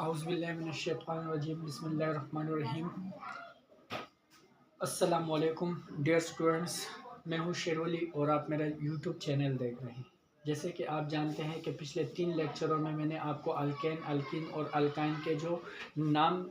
औज़ुबिल्लाहिमिनश्शैतानिर्रजीम बिस्मिल्लाहिर्रहमानिर्रहीम। अस्सलामुअलैकुम dear students, मैं हूँ शेरवली और आप मेरा यूट्यूब चैनल देख रहे हैं। जैसे कि आप जानते हैं कि पिछले 3 लेक्चरों में मैंने आपको अल्केन, अल्कीन और अल्काइन के जो नाम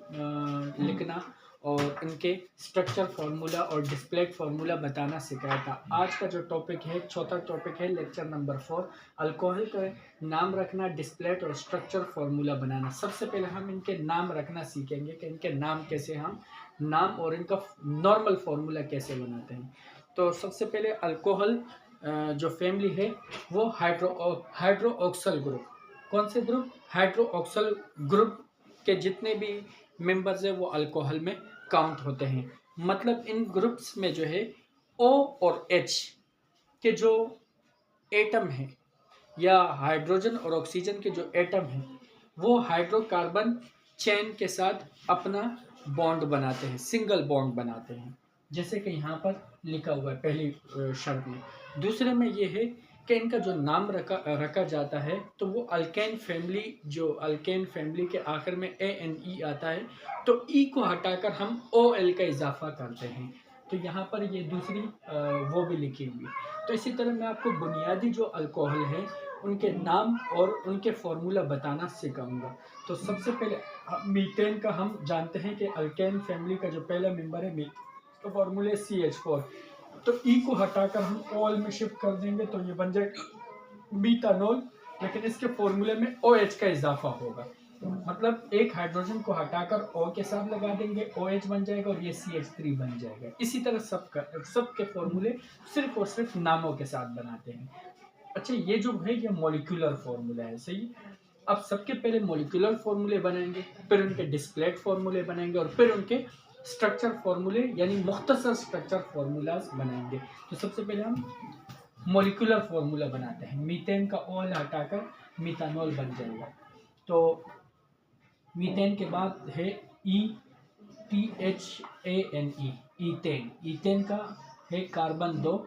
लिखना और इनके स्ट्रक्चर फार्मूला और डिस्प्लेड फार्मूला बताना सिखाया था। आज का जो टॉपिक है, चौथा टॉपिक है, लेक्चर नंबर 4, अल्कोहल का नाम रखना, डिस्प्लेड और स्ट्रक्चर फार्मूला बनाना। सबसे पहले हम इनके नाम रखना सीखेंगे कि इनके नाम कैसे हम नाम और इनका नॉर्मल फार्मूला कैसे बनाते हैं। तो सबसे पहले अल्कोहल जो फैमिली है वो हाइड्रोक्सल ग्रुप। कौन से ग्रुप? हाइड्रोक्सल ग्रुप के जितने भी मेंबर्स है वो अल्कोहल में काउंट होते हैं। मतलब इन ग्रुप्स में जो है O और H के जो एटम है या हाइड्रोजन और ऑक्सीजन के जो एटम है वो हाइड्रोकार्बन चेन के साथ अपना बॉन्ड बनाते हैं, सिंगल बॉन्ड बनाते हैं, जैसे कि यहाँ पर लिखा हुआ है पहली शर्त में। दूसरे में ये है कि इनका जो नाम रखा जाता है तो वो अल्केन फैमिली, जो अल्केन फैमिली के आखिर में ANE आता है तो E को हटाकर हम OL का इजाफा करते हैं। तो यहाँ पर ये दूसरी वो भी लिखी हुई है। तो इसी तरह मैं आपको बुनियादी जो अल्कोहल है उनके नाम और उनके फार्मूला बताना सिखाऊंगा। तो सबसे पहले मीथेन का हम जानते हैं कि अल्केन फैमिली का जो पहला मेंबर है तो फार्मूले CH4। तो E को हटाकर हम OL में शिफ्ट कर देंगे तो ये बन जाएगा मीथानॉल, लेकिन इसके फॉर्मूले में OH का इजाफा होगा। मतलब एक हाइड्रोजन को हटाकर O के साथ लगा देंगे, OH बन जाएगा और ये CH3 बन जाएगा। इसी तरह सबके फॉर्मूले सिर्फ और सिर्फ नामों के साथ बनाते हैं। अच्छा, ये जो है ये मॉलिक्यूलर फॉर्मूला है, सही। अब सबके पहले मॉलिक्यूलर फॉर्मूले बनाएंगे, फिर उनके डिस्प्लेड फॉर्मूले बनाएंगे और फिर उनके स्ट्रक्चर फॉर्मूले यानी मुख्तसर स्ट्रक्चर फॉर्मूलाज बनाएंगे। तो सबसे पहले हम मॉलिक्यूलर फॉर्मूला बनाते हैं। मीथेन का OL हटाकर मीथानॉल बन जाएगा। तो मीथेन के बाद है ETHANE, ईथेन। ईथेन का है कार्बन 2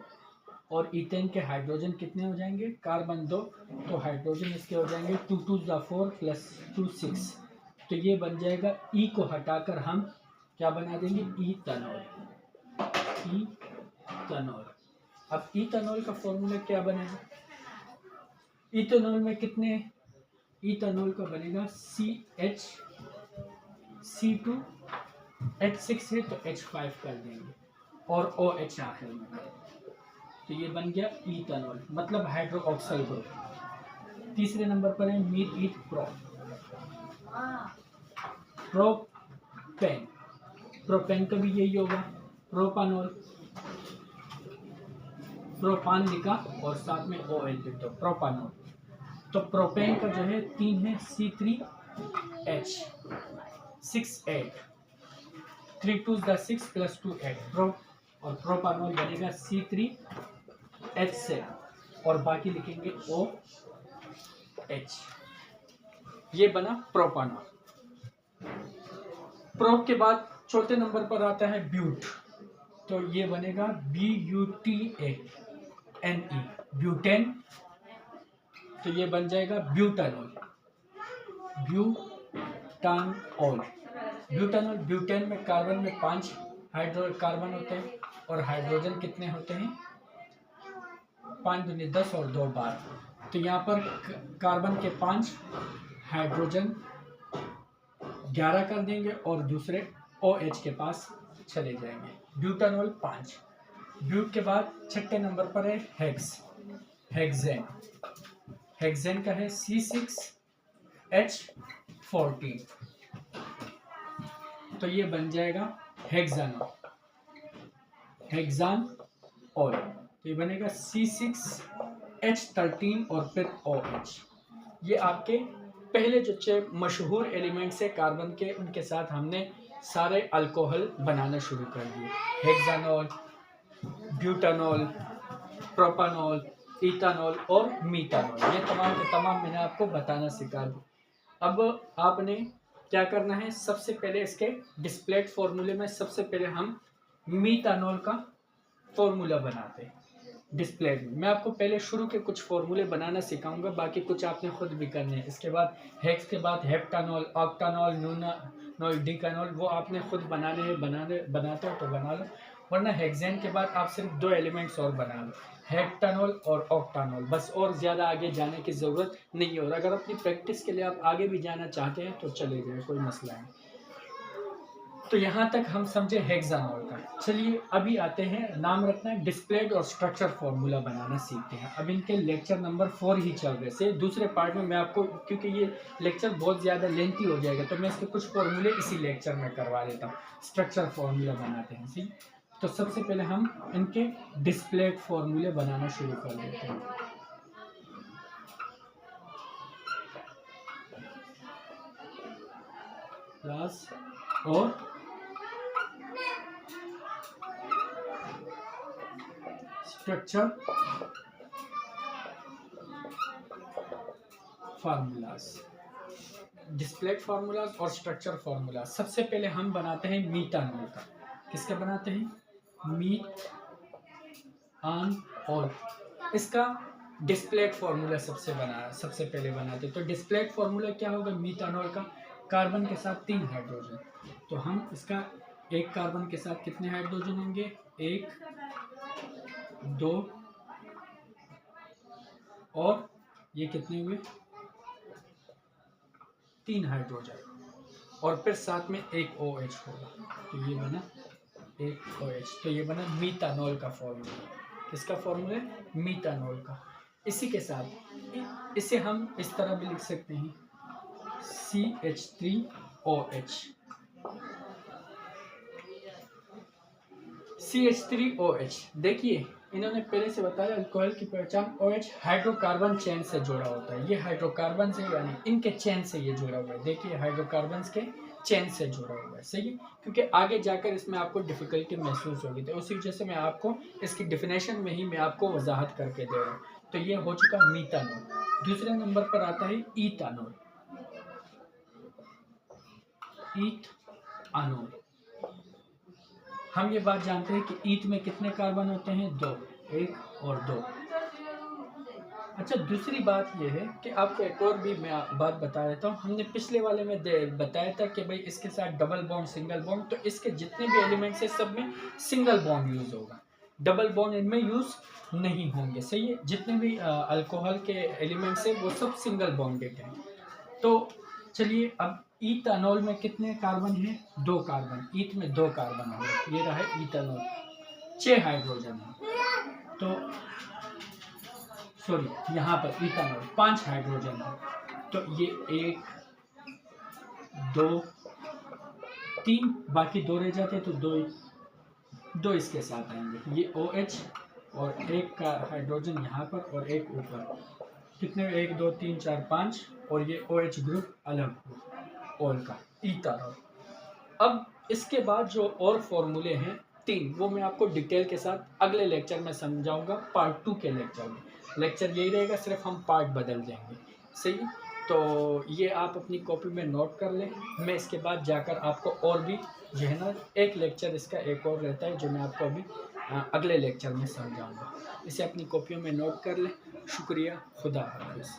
और ईथेन के हाइड्रोजन कितने हो जाएंगे? कार्बन 2, तो हाइड्रोजन इसके हो जाएंगे 2 2 4 प्लस 2 6। तो ये बन जाएगा। E को हटाकर हम क्या बना देंगे? इथेनॉल। इथेनॉल। अब इथेनॉल का फॉर्मूला क्या बनेगा? इथेनॉल में कितने? इथेनॉल का बनेगा C2H6 है तो H5 कर देंगे और OH आखिर में। तो ये बन गया इथेनॉल, मतलब हाइड्रोक्सल ग्रुप। तीसरे नंबर पर है मीथ प्रोपेन। प्रोपेन का भी यही होगा। प्रोपानॉल, प्रोपान लिखा और साथ में OL लिख दो, प्रोपानॉल। तो प्रोपेन का जो है 3 है, C3H6 8, 3 2 6 प्लस 2 8 प्रो, और प्रोपानॉल बनेगा C3H7 और बाकी लिखेंगे OH। ये बना प्रोपानॉल। प्रोप के बाद चौथे नंबर पर आता है ब्यूट। तो ये बनेगा BUTANE, ब्यूटेन। तो ये बन जाएगा ब्यूटानॉल। Butanol, butanol. ब्यूटेन में कार्बन में 5 हाइड्रोकार्बन होते हैं और हाइड्रोजन कितने होते हैं? 5 दूनी 10 और 2 बार। तो यहाँ पर कार्बन के 5, हाइड्रोजन 11 कर देंगे और दूसरे OH के पास चले जाएंगे। ब्यूटानॉल 5। ब्यूट के बाद छठे नंबर पर है हेक्सेन। हेक्सेन का है C6H14। तो ये बन जाएगा हेक्सानॉल, हेक्सानॉल। तो ये बनेगा C6H13 और फिर OH। ये आपके पहले जो 6 मशहूर एलिमेंट्स है कार्बन के, उनके साथ हमने सारे अल्कोहल बनाना शुरू कर दिए। हेक्सानॉल, ब्यूटानॉल, प्रोपानॉल, इथानॉल और मीथानॉल, ये तमाम के तमाम मैंने आपको बताना सिखा दिया। अब आपने क्या करना है? सबसे पहले इसके डिस्प्लेड फॉर्मूले में सबसे पहले हम मीथानॉल का फॉर्मूला बनाते हैं। डिस्प्लेड में। मैं आपको पहले शुरू के कुछ फार्मूले बनाना सिखाऊंगा, बाकी कुछ आपने खुद भी करने हैं। इसके बाद हेक्स के बाद हेप्टानॉल, ऑक्टानॉल, नूनानॉल, डिकानॉल, वो आपने खुद बनाने हैं। बनाते हो तो बना लो, वरना हेक्सेन के बाद आप सिर्फ 2 एलिमेंट्स और बना लो, हेप्टानॉल और ऑक्टानॉल, बस। और ज़्यादा आगे जाने की ज़रूरत नहीं है। और अगर अपनी प्रैक्टिस के लिए आप आगे भी जाना चाहते हैं तो चले जाए, कोई मसला नहीं। तो यहाँ तक हम समझे हेक्सानॉल का। चलिए अभी आते हैं, नाम रखना है, डिस्प्लेड और स्ट्रक्चर फॉर्मूला बनाना सीखते हैं। अब इनके लेक्चर नंबर 4 ही चल रहे से, दूसरे पार्ट में मैं आपको, क्योंकि ये लेक्चर बहुत ज़्यादा लेंथी हो जाएगा, तो मैं इसके कुछ फॉर्मूले इसी लेक्चर में करवा देता हूँ। स्ट्रक्चर फॉर्मूला बनाते हैं सी। तो सबसे पहले हम इनके डिस्प्लेड फॉर्मूले बनाना शुरू कर देते हैं। क्लास और स्ट्रक्चर फार्मूलाज, डिस्प्लेड फार्मूलाज और स्ट्रक्चर फार्मूलाज। सबसे पहले हम बनाते हैं मीथानॉल का। किसका बनाते हैं? मीथानॉल। इसका डिस्प्लेड फार्मूला सबसे पहले बनाते हैं। तो डिस्प्लेड फार्मूला क्या होगा मीथानॉल का? कार्बन के साथ 3 हाइड्रोजन। तो हम इसका एक कार्बन के साथ कितने हाइड्रोजन होंगे? 1, 2 और ये कितने हुए? 3 हाइड्रोजन, और फिर साथ में एक OH होगा। तो ये बना एक OH। तो ये बना मीथानॉल का फॉर्मूला। किसका फॉर्मूला? मीथानॉल का। इसी के साथ इसे हम इस तरह भी लिख सकते हैं, CH3OH। CH3OH। देखिए इन्होंने पहले से बताया अल्कोहल की पहचान, OH हाइड्रोकार्बन चेन से जुड़ा होता है। ये हाइड्रोकार्बन से, यानी इनके चेन से ये जुड़ा हुआ है। देखिए हाइड्रोकार्बन के चेन से जुड़ा हुआ है, सही है। क्योंकि आगे जाकर इसमें आपको डिफिकल्टी महसूस होगी, तो उसी वजह से मैं आपको इसकी डिफिनेशन में ही मैं आपको वजाहत करके दे रहा हूँ। तो ये हो चुका मीथानॉल। दूसरे नंबर पर आता है ईथानॉल। ईथानॉल, हम ये बात जानते हैं कि ईथ में कितने कार्बन होते हैं? 2, 1 और 2। अच्छा, दूसरी बात यह है कि आपको एक और भी मैं बात बता देता हूँ। हमने पिछले वाले में बताया था कि भाई इसके साथ डबल बॉन्ड, सिंगल बॉन्ड, तो इसके जितने भी एलिमेंट्स हैं सब में सिंगल बॉन्ड यूज होगा, डबल बॉन्ड इनमें यूज नहीं होंगे, सही है। जितने भी अल्कोहल के एलिमेंट्स हैं वो सब सिंगल बॉन्डेड हैं। तो चलिए, अब ईथानॉल में कितने कार्बन हैं? 2 कार्बन। ईथ में 2 कार्बन होंगे। ये रहा है ईथानॉल। 6 हाइड्रोजन है। तो सॉरी, यहाँ पर ईथानॉल 5 हाइड्रोजन है। तो ये 1, 2, 3, बाकी 2 रह जाते, तो 2 इसके साथ आएंगे। ये OH और एक का हाइड्रोजन यहाँ पर और एक ऊपर। कितने? 1, 2, 3, 4, 5, और ये OH ग्रुप अलग ऑल का, ईथानॉल। अब इसके बाद जो और फॉर्मूले हैं 3, वो मैं आपको डिटेल के साथ अगले लेक्चर में समझाऊंगा, पार्ट 2 के लेक्चर में। लेक्चर यही रहेगा, सिर्फ हम पार्ट बदल देंगे, सही। तो ये आप अपनी कॉपी में नोट कर लें। मैं इसके बाद जाकर आपको और भी जो है ना, एक लेक्चर इसका एक और रहता है जो मैं आपको अभी अगले लेक्चर में समझाऊंगा। इसे अपनी कॉपियों में नोट कर लें। शुक्रिया, खुदा हाफिज़।